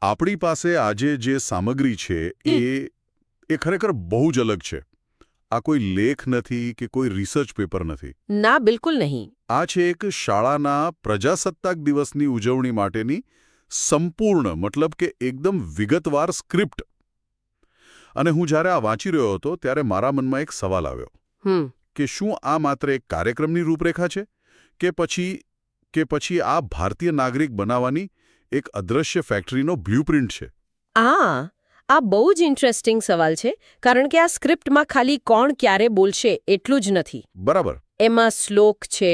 આપણી પાસે આજે જે સામગ્રી છે એ ખરેખર બહુ જ અલગ છે. આ કોઈ લેખ નથી કે કોઈ રિસર્ચ પેપર નથી. ના, બિલકુલ નહીં. આ છે એક શાળાના પ્રજાસત્તાક દિવસની ઉજવણી માટેની સંપૂર્ણ મતલબ કે એકદમ વિગતવાર સ્ક્રિપ્ટ. અને હું જ્યારે આ વાંચી રહ્યો હતો ત્યારે મારા મનમાં એક સવાલ આવ્યો કે શું આ માત્ર એક કાર્યક્રમની રૂપરેખા છે કે પછી આ ભારતીય નાગરિક બનાવવાની એક અદ્રશ્ય ફેક્ટરીનો બ્લ્યુપ્રિન્ટ છે. આ બહુ જ ઇન્ટરેસ્ટિંગ સવાલ છે, કારણ કે આ સ્ક્રિપ્ટમાં ખાલી કોણ ક્યારે બોલશે એટલું જ નથી. બરાબર. એમાં શ્લોક છે,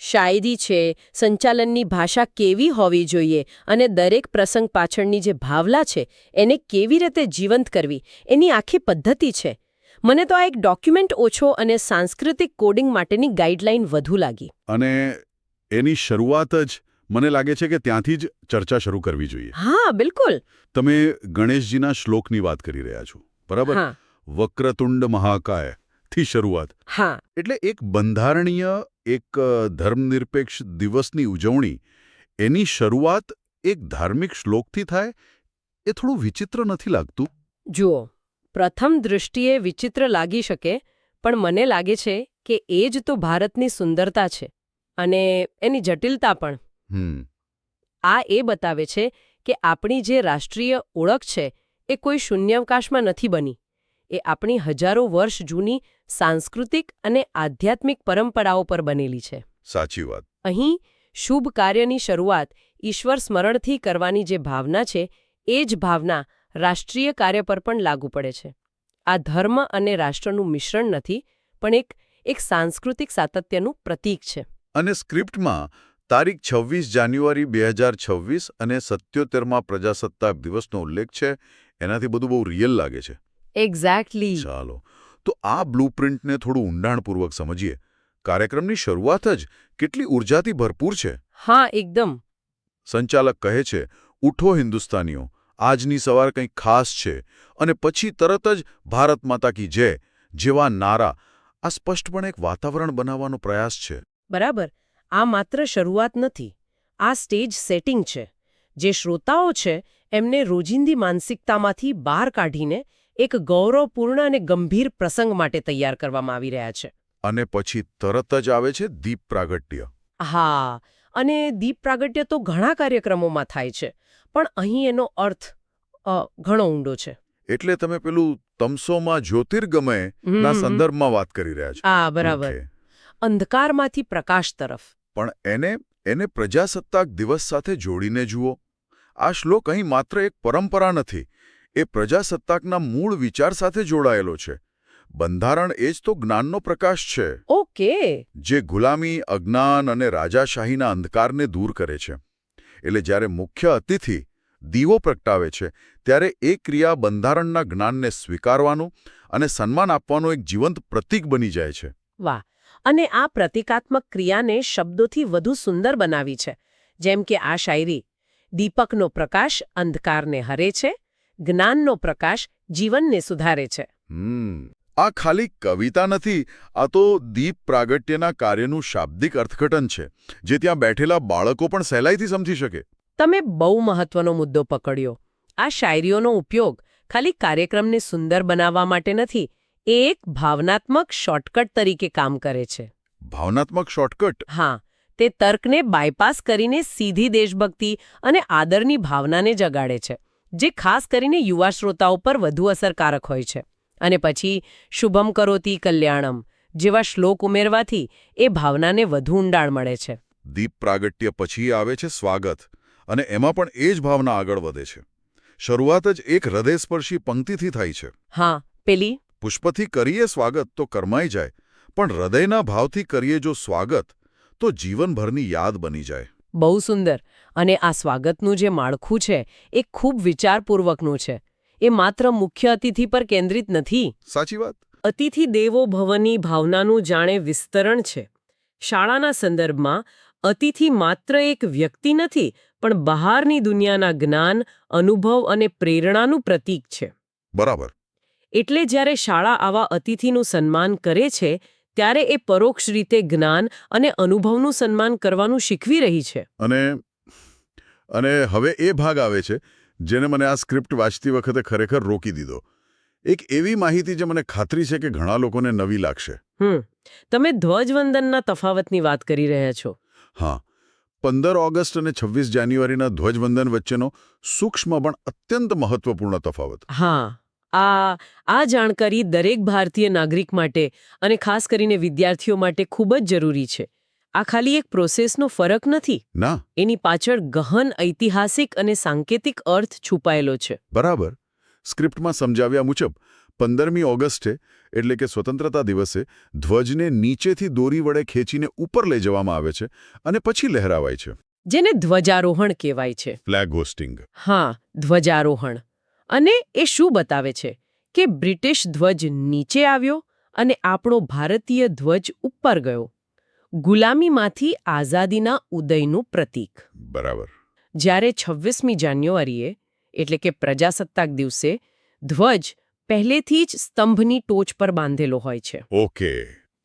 શાયરી છે, સંચાલનની ભાષા કેવી હોવી જોઈએ અને દરેક પ્રસંગ પાછળની જે ભાવના છે એને કેવી રીતે જીવંત કરવી એની આખી પદ્ધતિ છે. મને તો આ એક ડોક્યુમેન્ટ ઓછો અને સાંસ્કૃતિક કોડિંગ માટેની ગાઈડલાઈન વધુ લાગી. અને એની શરૂઆત જ મને લાગે છે કે ત્યાંથી જ ચર્ચા શરૂ કરવી જોઈએ. હા, બિલકુલ. તમે ગણેશજીના શ્લોકની વાત કરી રહ્યા છો, બરાબર? હા. વક્રતુંડ મહાકાય થી શરૂઆત. હા. એટલે એક બંધારણીય, એક ધર્મનિરપેક્ષ દિવસની ઉજવણી, એની શરૂઆત એક ધાર્મિક શ્લોકથી થાય એ થોડું વિચિત્ર નથી લાગતું? જુઓ, પ્રથમ દૃષ્ટિએ વિચિત્ર લાગી શકે, પણ મને લાગે છે કે એ જ તો ભારતની સુંદરતા છે અને એની જટિલતા પણ. આ એ બતાવે છે કે આપણી જે રાષ્ટ્રીય ઓળખ છે એ કોઈ શૂન્યાવકાશમાં નથી બની. એ આપણી હજારો વર્ષ જૂની સાંસ્કૃતિક અને આધ્યાત્મિક પરંપરાઓ પર બનેલી છે. સાચી વાત. અહીં શુભ કાર્યની શરૂઆત ઈશ્વર સ્મરણથી કરવાની જે ભાવના છે એ જ ભાવના રાષ્ટ્રીય કાર્ય પર પણ લાગુ પડે છે. આ ધર્મ અને રાષ્ટ્રનું મિશ્રણ નથી, પણ એક સાંસ્કૃતિક સાતત્યનું પ્રતીક છે. અને સ્ક્રિપ્ટમાં તારીખ 26 જાન્યુઆરી 2026 અને 77મા પ્રજાસત્તાક દિવસનો ઉલ્લેખ છે. એનાથી બધું બહુ રિયલ લાગે છે. એક્ઝેક્ટલી. ચાલો, તો આ બ્લુપ્રિન્ટને થોડું ઊંડાણપૂર્વક સમજીએ. કાર્યક્રમની શરૂઆત જ કેટલી ઊર્જાથી ભરપૂર છે. હા, એકદમ. સંચાલક કહે છે, ઉઠો હિન્દુસ્તાનીઓ, આજની સવાર કંઈક ખાસ છે, અને પછી તરત જ ભારત માતા કી જય જેવા નારા. આ સ્પષ્ટપણે એક વાતાવરણ બનાવવાનો પ્રયાસ છે. બરાબર. આ માત્ર શરૂઆત નથી, આ સ્ટેજ સેટિંગ છે. જે શ્રોતાઓ છે એમને રોજિંદી માનસિકતામાંથી બહાર કાઢીને એક ગૌરવપૂર્ણ અને ગંભીર પ્રસંગ માટે તૈયાર કરવામાં આવી રહ્યા છે. અને પછી તરત જ આવે છે દીપ પ્રાગટ્ય. હા, અને દીપ પ્રાગટ્ય તો ઘણા કાર્યક્રમોમાં થાય છે, પણ અહીં એનો અર્થ ઘણો ઊંડો છે. એટલે તમે પેલું તમસોમાં જ્યોતિર્ગમય ના સંદર્ભમાં વાત કરી રહ્યા છો. હા, બરાબર. અંધકારમાંથી પ્રકાશ તરફ. પણ એને પ્રજાસત્તાક દિવસ સાથે જોડીને જુઓ. આ શ્લોક અહીં માત્ર એક પરંપરા નથી, એ પ્રજાસત્તાકના મૂળ વિચાર સાથે જોડાયેલો છે. બંધારણ એ જ તો જ્ઞાનનો પ્રકાશ છે. ઓકે. જે ગુલામી, અજ્ઞાન અને રાજાશાહીના અંધકારને દૂર કરે છે. એટલે જ્યારે મુખ્ય અતિથિ દીવો પ્રગટાવે છે ત્યારે એ ક્રિયા બંધારણના જ્ઞાનને સ્વીકારવાનું અને સન્માન આપવાનું એક જીવંત પ્રતીક બની જાય છે. વાહ. અને આ પ્રતિકાત્મક ક્રિયાને શબ્દોથી વધુ સુંદર બનાવી છે. જેમ કે આ શાયરી: દીપકનો પ્રકાશ અંધકારને હરે છે, જ્ઞાનનો પ્રકાશ જીવનને સુધારે છે. આ ખાલી કવિતા નથી, આ તો દીપ પ્રાગટ્યના કાર્યનું શાબ્દિક અર્થઘટન છે, જે ત્યાં બેઠેલા બાળકો પણ સહેલાઈથી સમજી શકે. તમે બહુ મહત્વનો મુદ્દો પકડ્યો. આ શાયરીઓનો ઉપયોગ ખાલી કાર્યક્રમને સુંદર બનાવવા માટે નથી, એ એક ભાવનાત્મક શોર્ટકટ તરીકે કામ કરે છે. ભાવનાત્મક શોર્ટકટ? હા, તે તર્કને બાયપાસ કરીને સીધી દેશભક્તિ અને આદરની ભાવનાને જગાડે છે, જે ખાસ કરીને યુવા શ્રોતાઓ પર વધુ અસરકારક હોય છે. અને પછી શુભમ કરોતિ કલ્યાણમ જેવા શ્લોક ઉમેરવાથી એ ભાવનાને વધુ ઊંડાણ મળે છે. દીપ પ્રાગટ્ય પછી આવે છે સ્વાગત, અને એમાં પણ એ જ ભાવના આગળ વધે છે. શરૂઆત જ એક હૃદયસ્પર્શી પંક્તિથી થાય છે. હા, પેલી: પુષ્પથી કરીએ સ્વાગત તો કરમાઈ જાય, પણ હૃદયના ભાવથી કરીએ જો સ્વાગત તો જીવનભરની યાદ બની જાય. બહુ સુંદર. અને આ સ્વાગતનું જે માળખું છે એ ખૂબ વિચારપૂર્વકનું છે. એ માત્ર મુખ્ય અતિથિ પર કેન્દ્રિત નથી. સાચી વાત. અતિથિ દેવો ભવની ભાવનાનું જાણે વિસ્તરણ છે. શાળાના સંદર્ભમાં અતિથિ માત્ર એક વ્યક્તિ નથી, પણ બહારની દુનિયાના જ્ઞાન, અનુભવ અને પ્રેરણાનું પ્રતીક છે. બરાબર. એટલે જ્યારે શાળા આવા અતિથિનું સન્માન કરે છે ત્યારે એ પરોક્ષ રીતે જ્ઞાન અને અનુભવનું સન્માન કરવાનું શીખવી રહી છે. અને હવે એ ભાગ આવે છે જેને મને આ સ્ક્રિપ્ટ વાંચતી વખતે ખરેખર રોકી દીધો. એક એવી માહિતી જે મને ખાતરી છે કે ઘણા લોકોને નવી લાગશે. તમે ધ્વજવંદનના તફાવતની વાત કરી રહ્યા છો. હા, 15 ઓગસ્ટ અને 26 જાન્યુઆરીના ધ્વજવંદન વચ્ચેનો સૂક્ષ્મ પણ અત્યંત મહત્વપૂર્ણ તફાવત. હા, આ જાણકારી દરેક ભારતીય નાગરિક માટે અને ખાસ કરીને વિદ્યાર્થીઓ માટે ખૂબ જ જરૂરી છે. આ ખાલી એક પ્રોસેસનો ફરક નથી. ના, એની પાછળ ગહન ઐતિહાસિક અને સાંકેતિક અર્થ છુપાયેલો છે. બરાબર. સ્ક્રિપ્ટમાં સમજાવ્યા મુજબ 15મી ઓગસ્ટે એટલે કે સ્વતંત્રતા દિવસે ધ્વજને નીચેથી દોરી વડે ખેંચીને ઉપર લઈ જવામાં આવે છે અને પછી લહેરાવાય છે. જેને ધ્વજારોહણ કહેવાય છે. Flag hosting. હા, ધ્વજારોહણ. અને એ શું બતાવે છે કે બ્રિટિશ ધ્વજ નીચે આવ્યો અને આપણો ભારતીય ધ્વજ ઉપર ગયો. ગુલામીમાંથી આઝાદીના ઉદયનું પ્રતીક. બરાબર. જ્યારે 26મી જાન્યુઆરીએ એટલે કે પ્રજાસત્તાક દિવસે ધ્વજ પહેલેથી જ સ્તંભની ટોચ પર બાંધેલો હોય છે. ઓકે.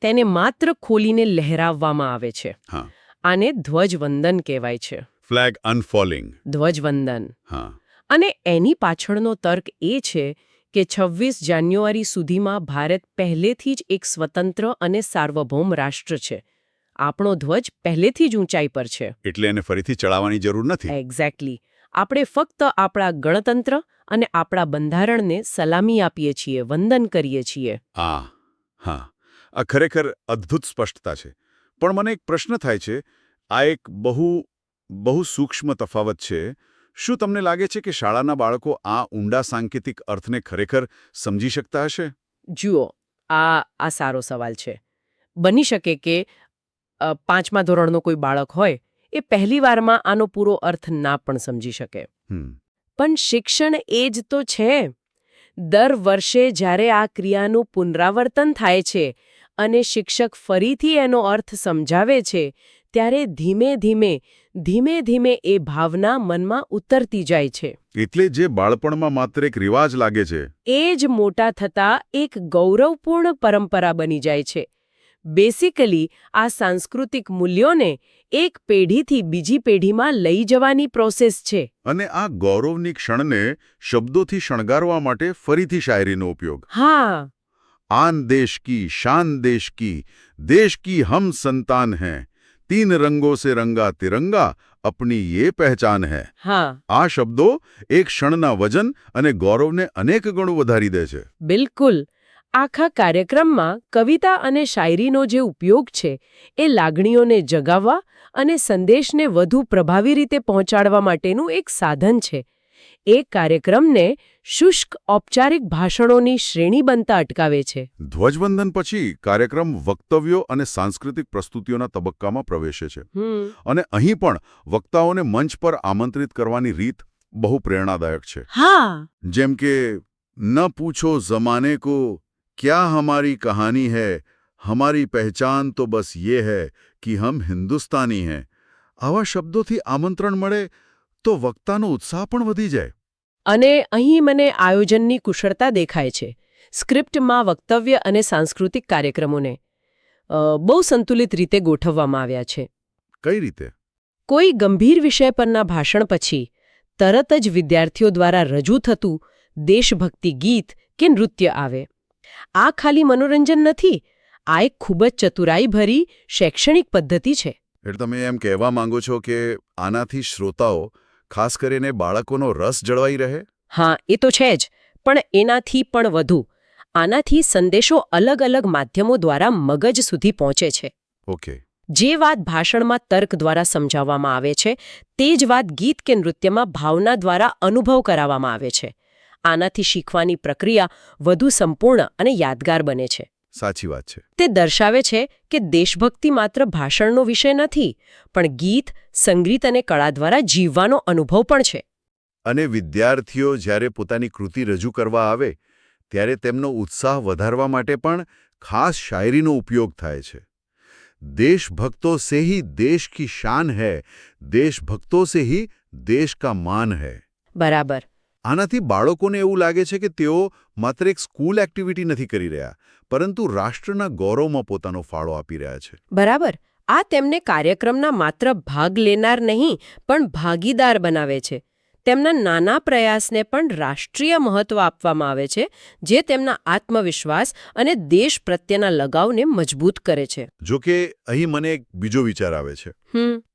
તેને માત્ર ખોલીને લહેરાવવામાં આવે છે. હા. આને ધ્વજવંદન કહેવાય છે. ફ્લેગ અનફોલિંગ. ધ્વજવંદન. હા. અને એની પાછળનો તર્ક એ છે કે 26 જાન્યુઆરી સુધીમાં ભારત પહેલેથી જ એક સ્વતંત્ર અને સાર્વભૌમ રાષ્ટ્ર છે. આપણો ધ્વજ પહેલેથી જ ઊંચાઈ પર છે. એટલે એને ફરીથી ચડાવવાની જરૂર નથી. એક્ઝેક્ટલી. આપણે ફક્ત આપણા ગણતંત્ર અને આપણા બંધારણને સલામી આપીએ છીએ, વંદન કરીએ છીએ. હા, આ ખરેખર અદ્ભુત સ્પષ્ટતા છે. પણ મને એક પ્રશ્ન થાય છે, આ એક બહુ સૂક્ષ્મ તફાવત છે. શું તમને લાગે છે કે શાળાના બાળકો આ ઊંડા સાંકેતિક અર્થને ખરેખર સમજી શકતા હશે? જુઓ, આ સારો સવાલ છે. બની શકે કે 5મા ધોરણનો કોઈ બાળક હોય એ પહેલી વારમાં આનો પૂરો અર્થ ના પણ સમજી શકે. પણ શિક્ષણ એ જ તો છે. દર વર્ષે જ્યારે આ ક્રિયાનું પુનરાવર્તન થાય છે અને શિક્ષક ફરીથી એનો અર્થ સમજાવે છે, ત્યારે ધીમે ધીમે એ ભાવના મનમાં ઉતરતી જાય છે. એટલે જે બાળપણમાં માત્ર એક રિવાજ લાગે છે, એ જ મોટા થતાં એક ગૌરવપૂર્ણ પરંપરા બની જાય છે. બેસિકલી આ સાંસ્કૃતિક મૂલ્યોને એક પેઢીથી બીજી પેઢીમાં લઈ જવાની પ્રોસેસ છે. અને આ ગૌરવની ક્ષણને શબ્દોથી શણગારવા માટે ફરીથી શાયરીનો ઉપયોગ. હા. આન દેશ કી શાન દેશ કી હમ સંતાન હૈ, 3 રંગો સે રંગા તિરંગા, અપની યે પહેચાન હૈ. હા. આ શબ્દો એક ક્ષણના વજન અને ગૌરવને અનેક ગણું વધારી દે છે. બિલકુલ. આખા કાર્યક્રમમાં કવિતા અને શાયરીનો જે ઉપયોગ છે એ લાગણીઓને જગાવવા અને સંદેશને વધુ પ્રભાવી રીતે પહોંચાડવા માટેનું એક સાધન છે. એ કાર્યક્રમને શુષ્ક ઔપચારિક ભાષણોની શ્રેણી બનતા અટકાવે છે. ધ્વજવંદન પછી કાર્યક્રમ વક્તવ્યો અને સાંસ્કૃતિક પ્રસ્તુતિઓના તબક્કામાં પ્રવેશે છે. અને અહીં પણ વક્તાઓને મંચ પર આમંત્રિત કરવાની રીત બહુ પ્રેરણાદાયક છે. હા. જેમ કે ન પૂછો જમાને કો ક્યા હમારી કહાની હૈ, હમારી પહેચાન તો બસ યે હૈ કે હમ હિન્દુસ્તાની હૈ. આવા શબ્દોથી આમંત્રણ મળે તો વક્તાનો ઉત્સાહ પણ વધી જાય. અને અહીં મને આયોજનની કુશળતા દેખાય છે. સ્ક્રિપ્ટમાં વક્તવ્ય અને સાંસ્કૃતિક કાર્યક્રમોને બહુ સંતુલિત રીતે ગોઠવવામાં આવ્યા છે. કઈ રીતે? કોઈ ગંભીર વિષય પરના ભાષણ પછી તરત જ વિદ્યાર્થીઓ દ્વારા રજૂ થતું દેશભક્તિ ગીત કે નૃત્ય આવે. આ ખાલી મનોરંજન નથી, આ એક ખૂબ જ ચતુરાઈભરી શૈક્ષણિક પદ્ધતિ છે. એટલે તમે એમ કહેવા માંગો છો કે આનાથી શ્રોતાઓ, ખાસ કરીને બાળકોનો રસ જળવાઈ રહે? હા, એ તો છે જ, પણ એનાથી પણ વધુ. આનાથી સંદેશો અલગ અલગ માધ્યમો દ્વારા મગજ સુધી પહોંચે છે. ઓકે. જે વાત ભાષણમાં તર્ક દ્વારા સમજાવવામાં આવે છે, તે જ વાત ગીત કે નૃત્યમાં ભાવના દ્વારા અનુભવ કરાવવામાં આવે છે. આનાથી શીખવાની પ્રક્રિયા વધુ સંપૂર્ણ અને યાદગાર બને છે. સાચી વાત છે. તે દર્શાવે છે કે દેશભક્તિ માત્ર ભાષણનો વિષય નથી, પણ ગીત, સંગીત અને કળા દ્વારા જીવવાનો અનુભવ પણ છે. અને વિદ્યાર્થીઓ જ્યારે પોતાની કૃતિ રજૂ કરવા આવે, ત્યારે તેમનો ઉત્સાહ વધારવા માટે પણ ખાસ શાયરીનો ઉપયોગ થાય છે. દેશભક્તો સે હી દેશ કી શાન હૈ, દેશભક્તો સે હી દેશ કા માન હૈ. બરાબર. આનાથી બાળકોને એવું લાગે છે કે તેઓ માત્ર એક સ્કૂલ એક્ટિવિટી નથી કરી રહ્યા, પરંતુ રાષ્ટ્રના ગૌરવમાં પોતાનો ફાળો આપી રહ્યા છે. બરાબર. આ તેમને કાર્યક્રમના માત્ર ભાગ લેનાર નહીં, પણ ભાગીદાર બનાવે છે. તેમના નાના પ્રયાસને પણ રાષ્ટ્રીય મહત્વ આપવામાં આવે છે, જે તેમના આત્મવિશ્વાસ અને દેશ પ્રત્યેના લગાવને મજબૂત કરે છે. જો કે અહીં મને એક બીજો વિચાર આવે છે.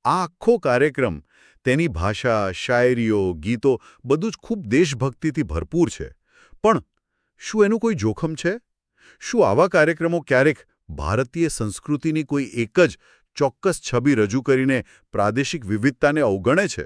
આ આખો કાર્યક્રમ, તેની ભાષા, શાયરીઓ, ગીતો બધું જ ખૂબ દેશભક્તિથી ભરપૂર છે. પણ શું એનું કોઈ જોખમ છે? શું આવા કાર્યક્રમો ક્યારેક ભારતીય સંસ્કૃતિની કોઈ એક જ ચોક્કસ છબી રજૂ કરીને પ્રાદેશિક વિવિધતાને અવગણે છે?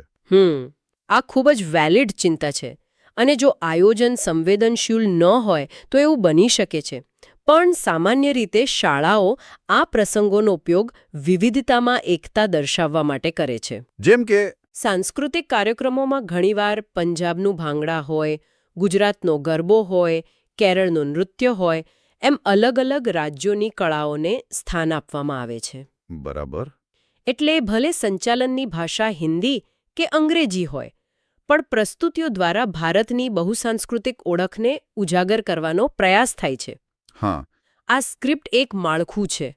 આ ખૂબ જ વેલિડ ચિંતા છે. અને જો આયોજન સંવેદનશીલ ન હોય તો એવું બની શકે છે. પણ સામાન્ય રીતે શાળાઓ આ પ્રસંગોનો ઉપયોગ વિવિધતામાં એકતા દર્શાવવા માટે કરે છે. જેમ કે સાંસ્કૃતિક કાર્યક્રમોમાં ઘણીવાર પંજાબનું ભાંગડા હોય, ગુજરાતનો ગરબો હોય, કેરળનું નૃત્ય હોય, એમ અલગ અલગ રાજ્યોની કળાઓને સ્થાન આપવામાં આવે છે. બરાબર. એટલે ભલે સંચાલનની ભાષા હિન્દી કે અંગ્રેજી હોય, પણ પ્રસ્તુતિઓ દ્વારા ભારતની બહુસાંસ્કૃતિક ઓળખને ઉજાગર કરવાનો પ્રયાસ થાય છે. હા. આ સ્ક્રિપ્ટ એક માળખું છે.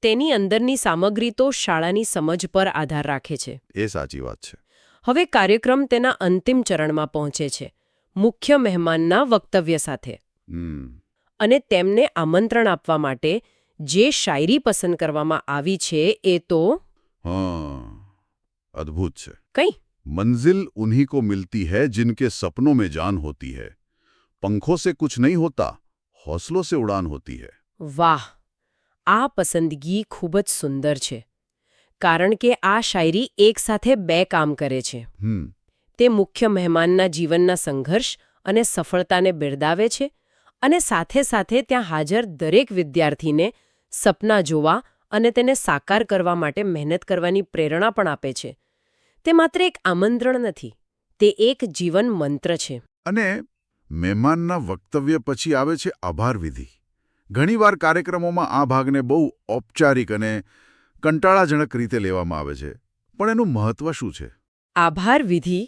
તેની અંદરની સામગ્રી તો શાળાની સમજ પર આધાર રાખે છે. એ સાચી વાત છે. હવે કાર્યક્રમ તેના અંતિમ ચરણમાં પહોંચે છે, મુખ્ય મહેમાનના વક્તવ્ય સાથે. અને તેમને આમંત્રણ આપવા માટે જે શાયરી પસંદ કરવામાં આવી છે એ તો અદ્ભુત છે. કઈ? મંઝિલ ઉन्हीं को मिलती है जिनके सपनों में जान होती है. पंखों से कुछ नहीं होता, हौसलों से उड़ान होती है. વાહ, આ પસંદગી ખૂબ જ સુંદર છે. કારણ કે આ શાયરી એકસાથે બે કામ કરે છે. તે મુખ્ય મહેમાનના જીવનના સંઘર્ષ અને સફળતાને બિરદાવે છે, અને સાથે સાથે ત્યાં હાજર દરેક વિદ્યાર્થીને સપના જોવા અને તેને સાકાર કરવા માટે મહેનત કરવાની પ્રેરણા પણ આપે છે. તે માત્ર એક આમંત્રણ નથી, તે એક જીવન મંત્ર છે. અને મહેમાનના વક્તવ્ય પછી આવે છે આભાર વિધિ. ઘણીવાર કાર્યક્રમોમાં આ ભાગને બહુ ઔપચારિક અને કંટાળાજનક રીતે લેવામાં આવે છે. પણ એનું મહત્વ શું છે? આભાર વિધિ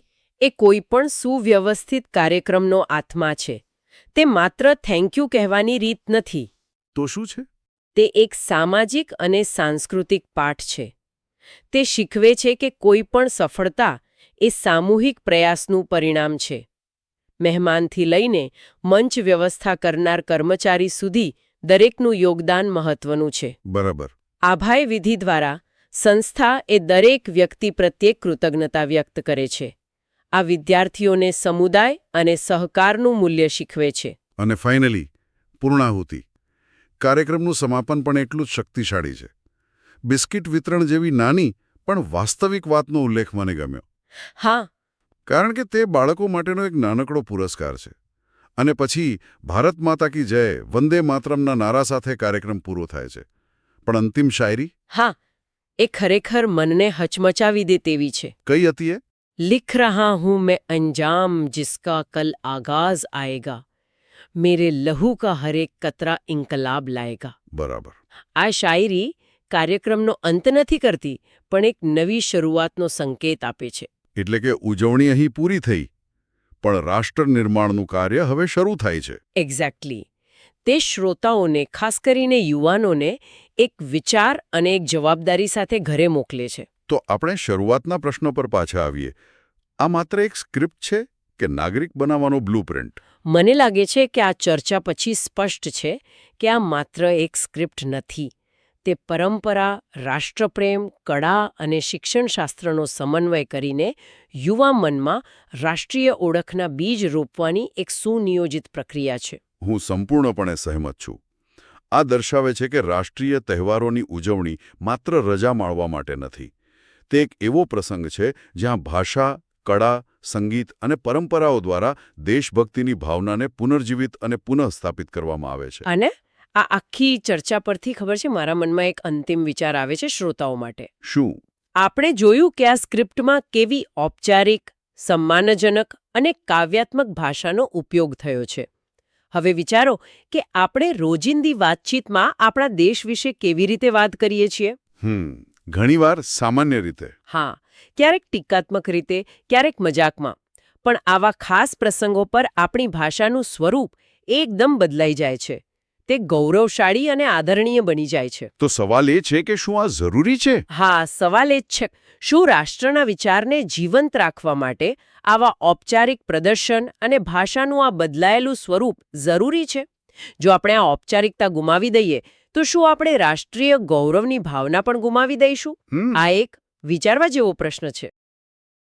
એ કોઈ પણ સુવ્યવસ્થિત કાર્યક્રમનો આત્મા છે. તે માત્ર થેન્ક યુ કહેવાની રીત નથી. તો શું છે? તે એક સામાજિક અને સાંસ્કૃતિક પાઠ છે. તે શીખવે છે કે કોઈ પણ સફળતા એ સામૂહિક પ્રયાસનું પરિણામ છે. મહેમાનથી લઈને મંચ વ્યવસ્થા કરનાર કર્મચારી સુધી દરેકનું યોગદાન મહત્વનું છે. બરાબર. આભાર વિધિ દ્વારા સંસ્થા એ દરેક વ્યક્તિ પ્રત્યે કૃતજ્ઞતા વ્યક્ત કરે છે. આ વિદ્યાર્થીઓને સમુદાય અને સહકારનું મૂલ્ય શીખવે છે. અને ફાઇનલી પૂર્ણાહુતિ. કાર્યક્રમનું સમાપન પણ એટલું જ શક્તિશાળી છે. બિસ્કિટ વિતરણ જેવી નાની પણ વાસ્તવિક વાતનો ઉલ્લેખ મને ગમ્યો. હા, કારણ કે તે બાળકો માટેનો એક નાનકડો પુરસ્કાર છે. અને પછી ભારત માતા કી જય, વંદે માતરમના નારા સાથે કાર્યક્રમ પૂરો થાય છે. પણ અંતિમ શાયરી? હા, એ ખરેખર મનને હચમચાવી દે તેવી છે. કઈ હતી એ? लिख रहा हूं मैं अंजाम जिसका कल आगाज आएगा, मेरे लहू का हर एक कतरा इंकलाब लाएगा. બરાબર. આ શાયરી કાર્યક્રમનો અંત નથી કરતી, પણ એક નવી શરૂઆતનો સંકેત આપે છે. એટલે કે ઉજવણી અહીં પૂરી થઈ, પણ રાષ્ટ્ર નિર્માણનું કાર્ય હવે શરૂ થાય છે. એક્ઝેક્ટલી. તે શ્રોતાઓને, ખાસ કરીને યુવાનોને, એક વિચાર અને એક જવાબદારી સાથે ઘરે મોકલે છે. તો આપણે શરૂઆતના પ્રશ્નો પર પાછા આવીએ. આ માત્ર એક સ્ક્રિપ્ટ છે કે નાગરિક બનાવવાનો બ્લુપ્રિન્ટ? મને લાગે છે કે આ ચર્ચા પછી સ્પષ્ટ છે કે આ માત્ર એક સ્ક્રિપ્ટ નથી. તે પરંપરા, રાષ્ટ્રપ્રેમ, કળા અને શિક્ષણશાસ્ત્રનો સમન્વય કરીને યુવા મનમાં રાષ્ટ્રીય ઓળખના બીજ રોપવાની એક સુનિયોજિત પ્રક્રિયા છે. હું સંપૂર્ણપણે સહમત છું. આ દર્શાવે છે કે રાષ્ટ્રીય તહેવારોની ઉજવણી માત્ર રજા માણવા માટે નથી. તે એક એવો પ્રસંગ છે જ્યાં ભાષા, કળા, સંગીત અને પરંપરાઓ દ્વારા દેશભક્તિની ભાવનાને પુનર્જીવિત અને પુનઃસ્થાપિત કરવામાં આવે છે. અને આ આખી ચર્ચા પરથી ખબર છે, મારા મનમાં એક અંતિમ વિચાર આવે છે શ્રોતાઓ માટે. શું? આપણે જોયું કે આ સ્ક્રિપ્ટમાં કેવી ઔપચારિક, સન્માનજનક અને કાવ્યાત્મક ભાષાનો ઉપયોગ થયો છે. હવે વિચારો કે આપણે રોજિંદી વાતચીતમાં આપણા દેશ વિશે કેવી રીતે વાત કરીએ છીએ. ઘણીવાર સામાન્ય રીતે. હા, ક્યારેક ટીકાત્મક રીતે, ક્યારેક મજાકમાં. પણ આવા ખાસ પ્રસંગો પર આપણી ભાષાનું સ્વરૂપ એકદમ બદલાઈ જાય છે. તે ગૌરવશાળી અને આદરણીય બની જાય છે. તો સવાલ એ છે કે શું આ જરૂરી છે? હા, સવાલ એ જ છે, શું રાષ્ટ્રના વિચારને જીવંત રાખવા માટે આવા ઔપચારિક પ્રદર્શન અને ભાષાનું આ બદલાયેલું સ્વરૂપ જરૂરી છે? જો આપણે આ ઔપચારિકતા ગુમાવી દઈએ તો શું આપણે રાષ્ટ્રીય ગૌરવની ભાવના પણ ગુમાવી દઈશું? હમ આ એક વિચારવા જેવો પ્રશ્ન છે.